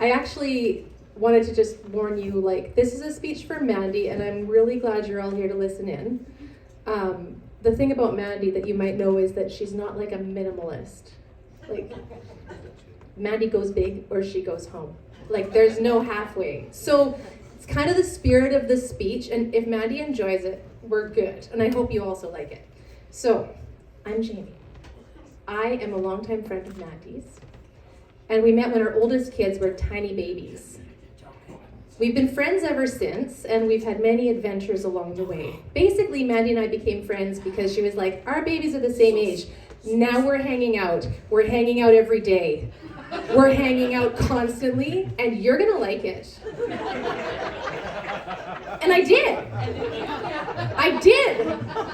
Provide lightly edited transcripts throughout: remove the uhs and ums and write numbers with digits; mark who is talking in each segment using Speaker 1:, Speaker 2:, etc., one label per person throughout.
Speaker 1: I actually wanted to just warn you, like, this is a speech for Mandy, and I'm really glad you're all here to listen in. The thing about Mandy that you might know is that she's not like a minimalist. Like, Mandy goes big or she goes home. Like, there's no halfway. So it's kind of the spirit of the speech, and if Mandy enjoys it, we're good. And I hope you also like it. So, I'm Jamie. I am a longtime friend of Mandy's, and we met when our oldest kids were tiny babies. We've been friends ever since, and we've had many adventures along the way. Basically, Mandy and I became friends because she was like, our babies are the same age. Now we're hanging out. We're hanging out every day. We're hanging out constantly, and you're gonna like it. And I did.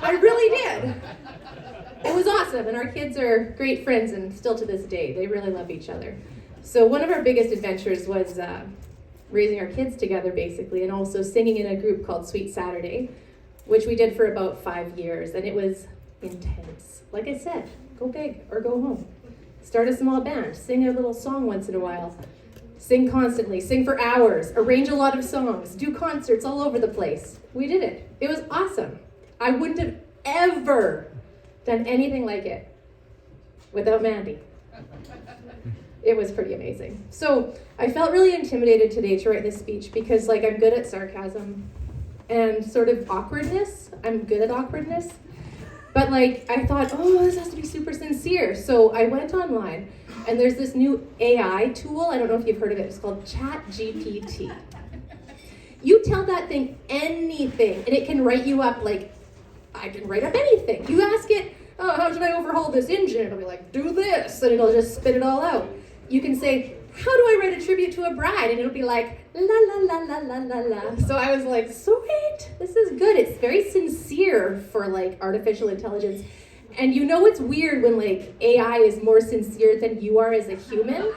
Speaker 1: I really did. It was awesome, and our kids are great friends, and still to this day, they really love each other. So one of our biggest adventures was raising our kids together, basically, and also singing in a group called Sweet Saturday, which we did for about 5 years, and it was intense. Like I said, go big or go home. Start a small band, sing a little song once in a while, sing constantly, sing for hours, arrange a lot of songs, do concerts all over the place. We did it. It was awesome. I wouldn't have ever done anything like it without Mandy. It was pretty amazing. So I felt really intimidated today to write this speech because, like, I'm good at sarcasm and sort of awkwardness. I'm good at awkwardness. But, like, I thought, oh, this has to be super sincere. So I went online, and there's this new AI tool. I don't know if you've heard of it. It's called ChatGPT. You tell that thing anything, and it can write you up, like, I can write up anything. You ask it, oh, how should I overhaul this engine? It'll be like, do this, and it'll just spit it all out. You can say, how do I write a tribute to a bride? And it'll be like, la la la la la la la. So I was like, sweet, this is good. It's very sincere for, like, artificial intelligence. And you know it's weird when, like, AI is more sincere than you are as a human?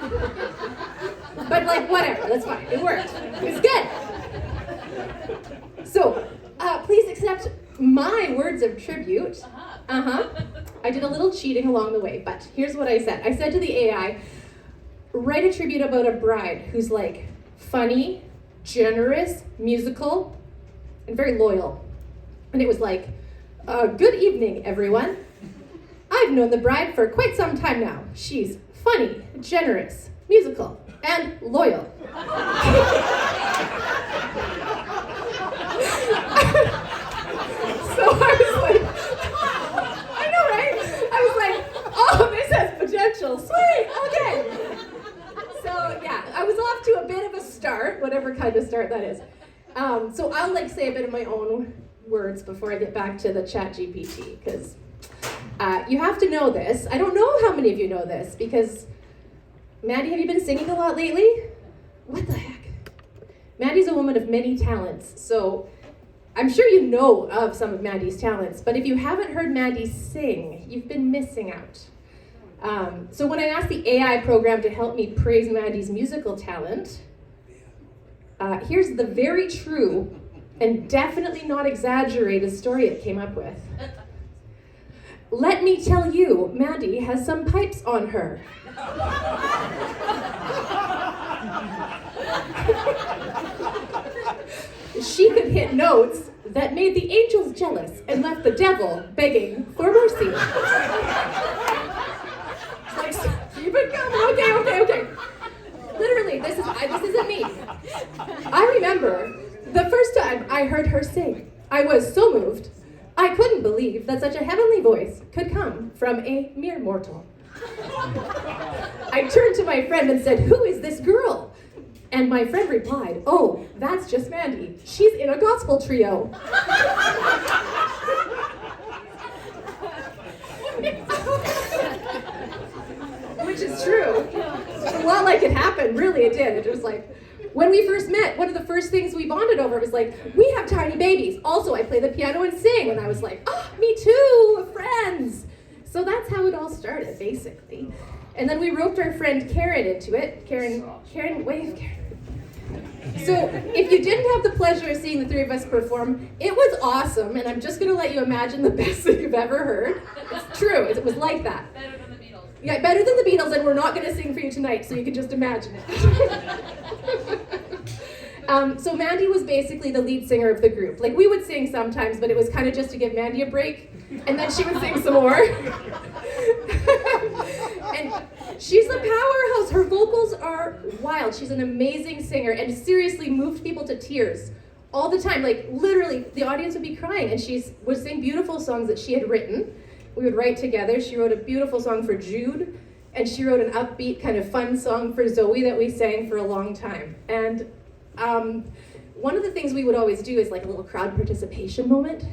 Speaker 1: But, like, whatever, that's fine, it worked. It's good. So, please accept my words of tribute. I did a little cheating along the way, but here's what I said. I said to the AI, write a tribute about a bride who's, like, funny, generous, musical, and very loyal. And it was like, good evening, everyone. I've known the bride for quite some time now. She's funny, generous, musical, and loyal. So I was like, I know, right? I was like, oh, this has potential. Sweet, okay. So yeah, I was off to a bit of a start, whatever kind of start that is. So I'll, like, say a bit of my own words before I get back to the ChatGPT, because you have to know this. I don't know how many of you know this, because Mandy, have you been singing a lot lately? What the heck? Mandy's a woman of many talents, so I'm sure you know of some of Mandy's talents, but if you haven't heard Mandy sing, you've been missing out. So when I asked the AI program to help me praise Mandy's musical talent, here's the very true and definitely not exaggerated story it came up with. Let me tell you, Mandy has some pipes on her. She could hit notes that made the angels jealous and left the devil begging for mercy. It's like, keep it coming, okay. Literally, this isn't me. I remember the first time I heard her sing, I was so moved. I couldn't believe that such a heavenly voice could come from a mere mortal. I turned to my friend and said, who is this girl? And my friend replied, oh, that's just Mandy. She's in a gospel trio. Which is true. A lot like it happened, really it did. It was like, when we first met, one of the first things we bonded over was like, we have tiny babies. Also, I play the piano and sing. And I was like, oh, me too, friends. So that's how it all started, basically. And then we roped our friend Karen into it. Karen, wave, Karen. So if you didn't have the pleasure of seeing the three of us perform, it was awesome. And I'm just going to let you imagine the best that you've ever heard. It's true. It was like that.
Speaker 2: Better than the Beatles.
Speaker 1: Yeah, better than the Beatles, and we're not going to sing for you tonight, so you can just imagine it. So Mandy was basically the lead singer of the group. Like, we would sing sometimes, but it was kind of just to give Mandy a break, and then she would sing some more. And she's a powerhouse. Her vocals are wild. She's an amazing singer, and seriously moved people to tears all the time. Like, literally, the audience would be crying, and she would sing beautiful songs that she had written. We would write together. She wrote a beautiful song for Jude, and she wrote an upbeat, kind of fun song for Zoe that we sang for a long time. And one of the things we would always do is like a little crowd participation moment.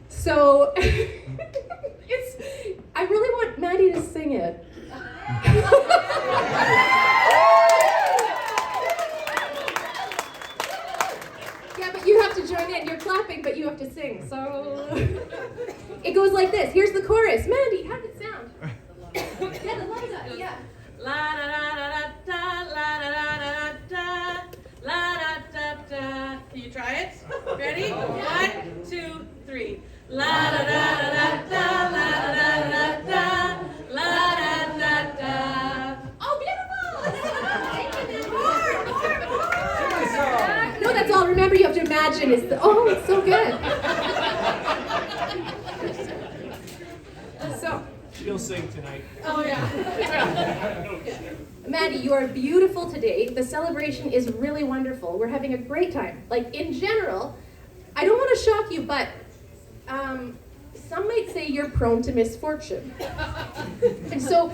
Speaker 1: So I really want Mandy to sing it. Yeah, but you have to join in. You're clapping, but you have to sing. So it goes like this. Here's the chorus. Mandy, how does it sound? Yeah, the Liza. Yeah. La da da da da la da da da da la da da da.
Speaker 2: Can you try it? Ready? 1, 2, 3. La da da da da la da da da la da da da.
Speaker 1: Oh, beautiful! More. No, that's all. Remember, you have to imagine. It's so good. So.
Speaker 3: She'll sing tonight.
Speaker 2: Oh yeah.
Speaker 1: Maddie, you are beautiful today. The celebration is really wonderful. We're having a great time. Like, in general, I don't want to shock you, but some might say you're prone to misfortune. And so,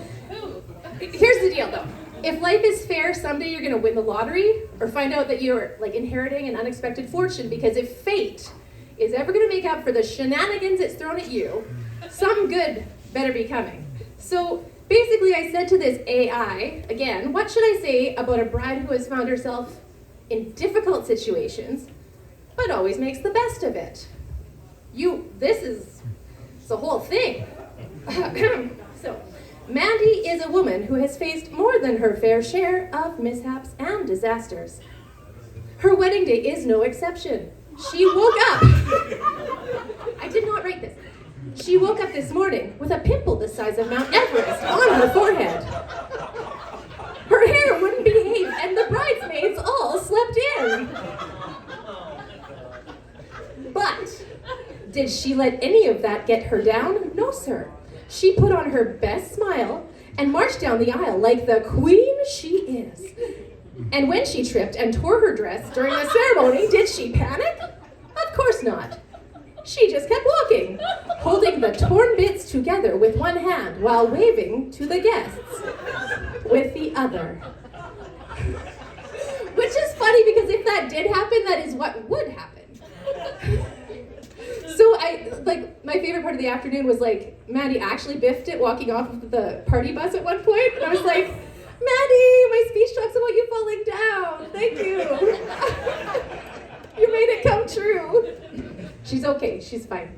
Speaker 1: here's the deal, though. If life is fair, someday you're going to win the lottery or find out that you're, like, inheriting an unexpected fortune, because if fate is ever going to make up for the shenanigans it's thrown at you, some good better be coming. So basically, I said to this AI, again, what should I say about a bride who has found herself in difficult situations, but always makes the best of it? This is the whole thing. So, Mandy is a woman who has faced more than her fair share of mishaps and disasters. Her wedding day is no exception. She woke up. I did not write this. She woke up this morning with a pimple the size of Mount Everest on her forehead. Her hair wouldn't behave, and the bridesmaids all slept in. But did she let any of that get her down? No, sir. She put on her best smile and marched down the aisle like the queen she is. And when she tripped and tore her dress during the ceremony, did she panic? Of course not. She just kept walking, holding the torn bits together with one hand while waving to the guests with the other. Which is funny, because if that did happen, that is what would happen. So my favorite part of the afternoon was like, Mandy actually biffed it walking off of the party bus at one point, and I was like, Mandy, my speech talks about you falling down. Thank you. You made it come true. She's okay, she's fine.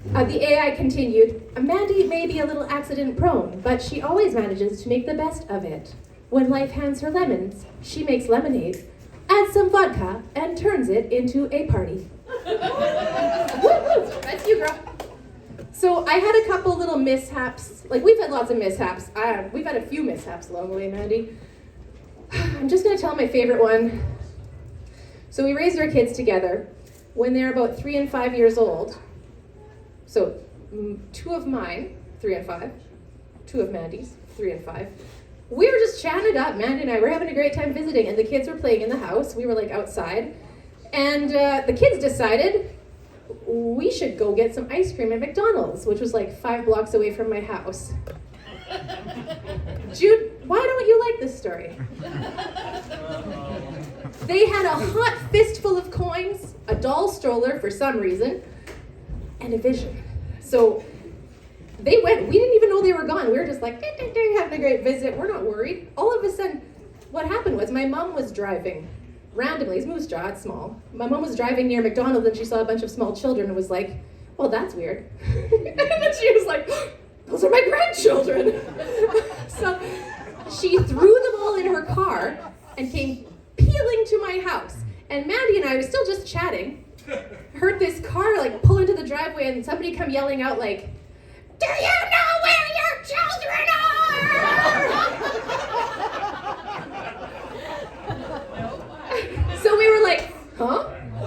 Speaker 1: The AI continued, Mandy may be a little accident prone, but she always manages to make the best of it. When life hands her lemons, she makes lemonade, adds some vodka, and turns it into a party. That's you, girl. So I had a couple little mishaps. Like, we've had lots of mishaps. We've had a few mishaps along the way, Mandy. I'm just gonna tell my favorite one. So we raised our kids together. When they're about 3 and 5 years old, so 2 of mine, 3 and 5, 2 of Mandy's, 3 and 5, we were just chatting it up. Mandy and I were having a great time visiting, and the kids were playing in the house. We were like outside, and the kids decided we should go get some ice cream at McDonald's, which was like 5 blocks away from my house. Jude, why don't you like this story? They had a hot fistful of coins, a doll stroller for some reason, and a vision. So they went. We didn't even know they were gone. We were just like, having a great visit. We're not worried. All of a sudden, what happened was my mom was driving randomly. It's Moose Jaw, it's small. My mom was driving near McDonald's, and she saw a bunch of small children and was like, well, that's weird. And then she was like, those are my grandchildren. So she threw them all in her car and came peeling to my house. And Mandy and I were still just chatting, heard this car like pull into the driveway, and somebody come yelling out like, do you know where your children are! So we were like, huh?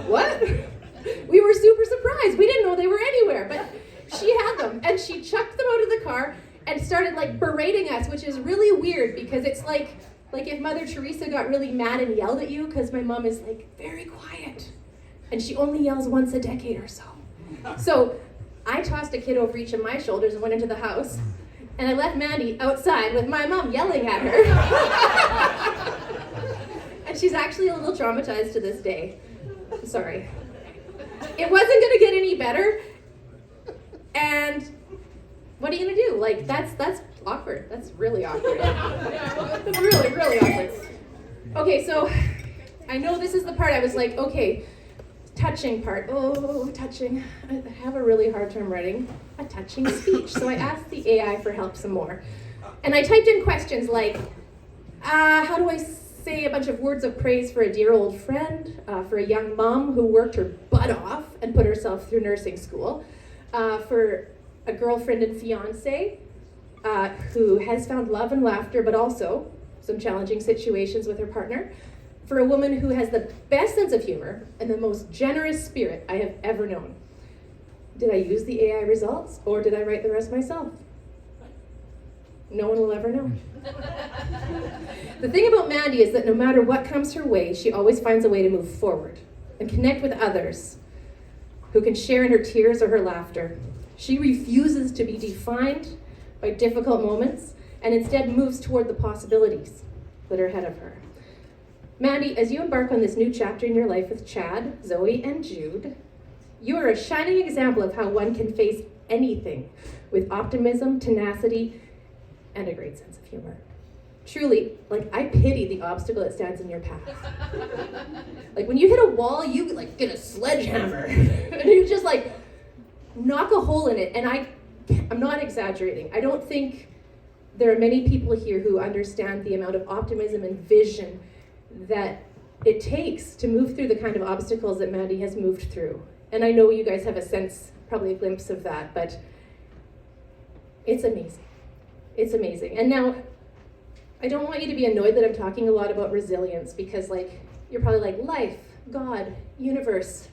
Speaker 1: What? We were super surprised. We didn't know they were anywhere, but she had them, and she chucked them out of the car and started like berating us, which is really weird because it's like if Mother Teresa got really mad and yelled at you, because my mom is like very quiet, and she only yells once a decade or so. So I tossed a kid over each of my shoulders and went into the house, and I left Mandy outside with my mom yelling at her. And she's actually a little traumatized to this day. I'm sorry. It wasn't gonna get any better, and what are you gonna do? Like, that's awkward. That's really awkward. Really, really awkward. Okay, so I know this is the part I was like, okay, touching part. Oh, touching. I have a really hard time writing a touching speech. So I asked the AI for help some more. And I typed in questions like, how do I say a bunch of words of praise for a dear old friend, for a young mom who worked her butt off and put herself through nursing school, for a girlfriend and fiance who has found love and laughter, but also some challenging situations with her partner, for a woman who has the best sense of humor and the most generous spirit I have ever known. Did I use the AI results, or did I write the rest myself? No one will ever know. The thing about Mandy is that no matter what comes her way, she always finds a way to move forward and connect with others who can share in her tears or her laughter. She refuses to be defined by difficult moments and instead moves toward the possibilities that are ahead of her. Mandy, as you embark on this new chapter in your life with Chad, Zoe, and Jude, you are a shining example of how one can face anything with optimism, tenacity, and a great sense of humor. Truly, like, I pity the obstacle that stands in your path. Like, when you hit a wall, you like get a sledgehammer and you just like knock a hole in it. And I'm not exaggerating. I don't think there are many people here who understand the amount of optimism and vision that it takes to move through the kind of obstacles that Mandy has moved through. And I know you guys have a sense, probably a glimpse of that, but it's amazing. It's amazing. And now, I don't want you to be annoyed that I'm talking a lot about resilience, because like, you're probably like, life, God, universe,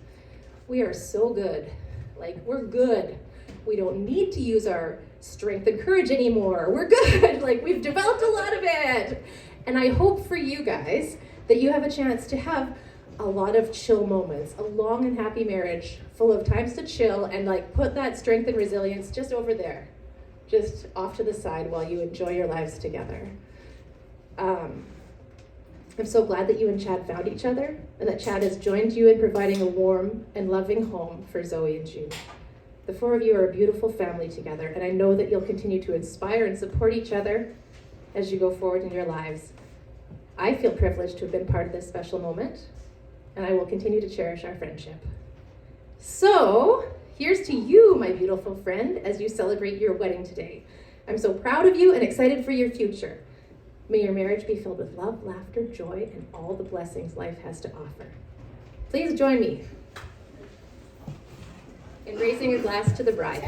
Speaker 1: we are so good. Like, we're good. We don't need to use our strength and courage anymore. We're good. Like, we've developed a lot of it. And I hope for you guys that you have a chance to have a lot of chill moments, a long and happy marriage full of times to chill and like put that strength and resilience just over there, just off to the side while you enjoy your lives together. I'm so glad that you and Chad found each other and that Chad has joined you in providing a warm and loving home for Zoe and Jude. The four of you are a beautiful family together, and I know that you'll continue to inspire and support each other as you go forward in your lives. I feel privileged to have been part of this special moment, and I will continue to cherish our friendship. So, here's to you, my beautiful friend, as you celebrate your wedding today. I'm so proud of you and excited for your future. May your marriage be filled with love, laughter, joy, and all the blessings life has to offer. Please join me in raising a glass to the bride.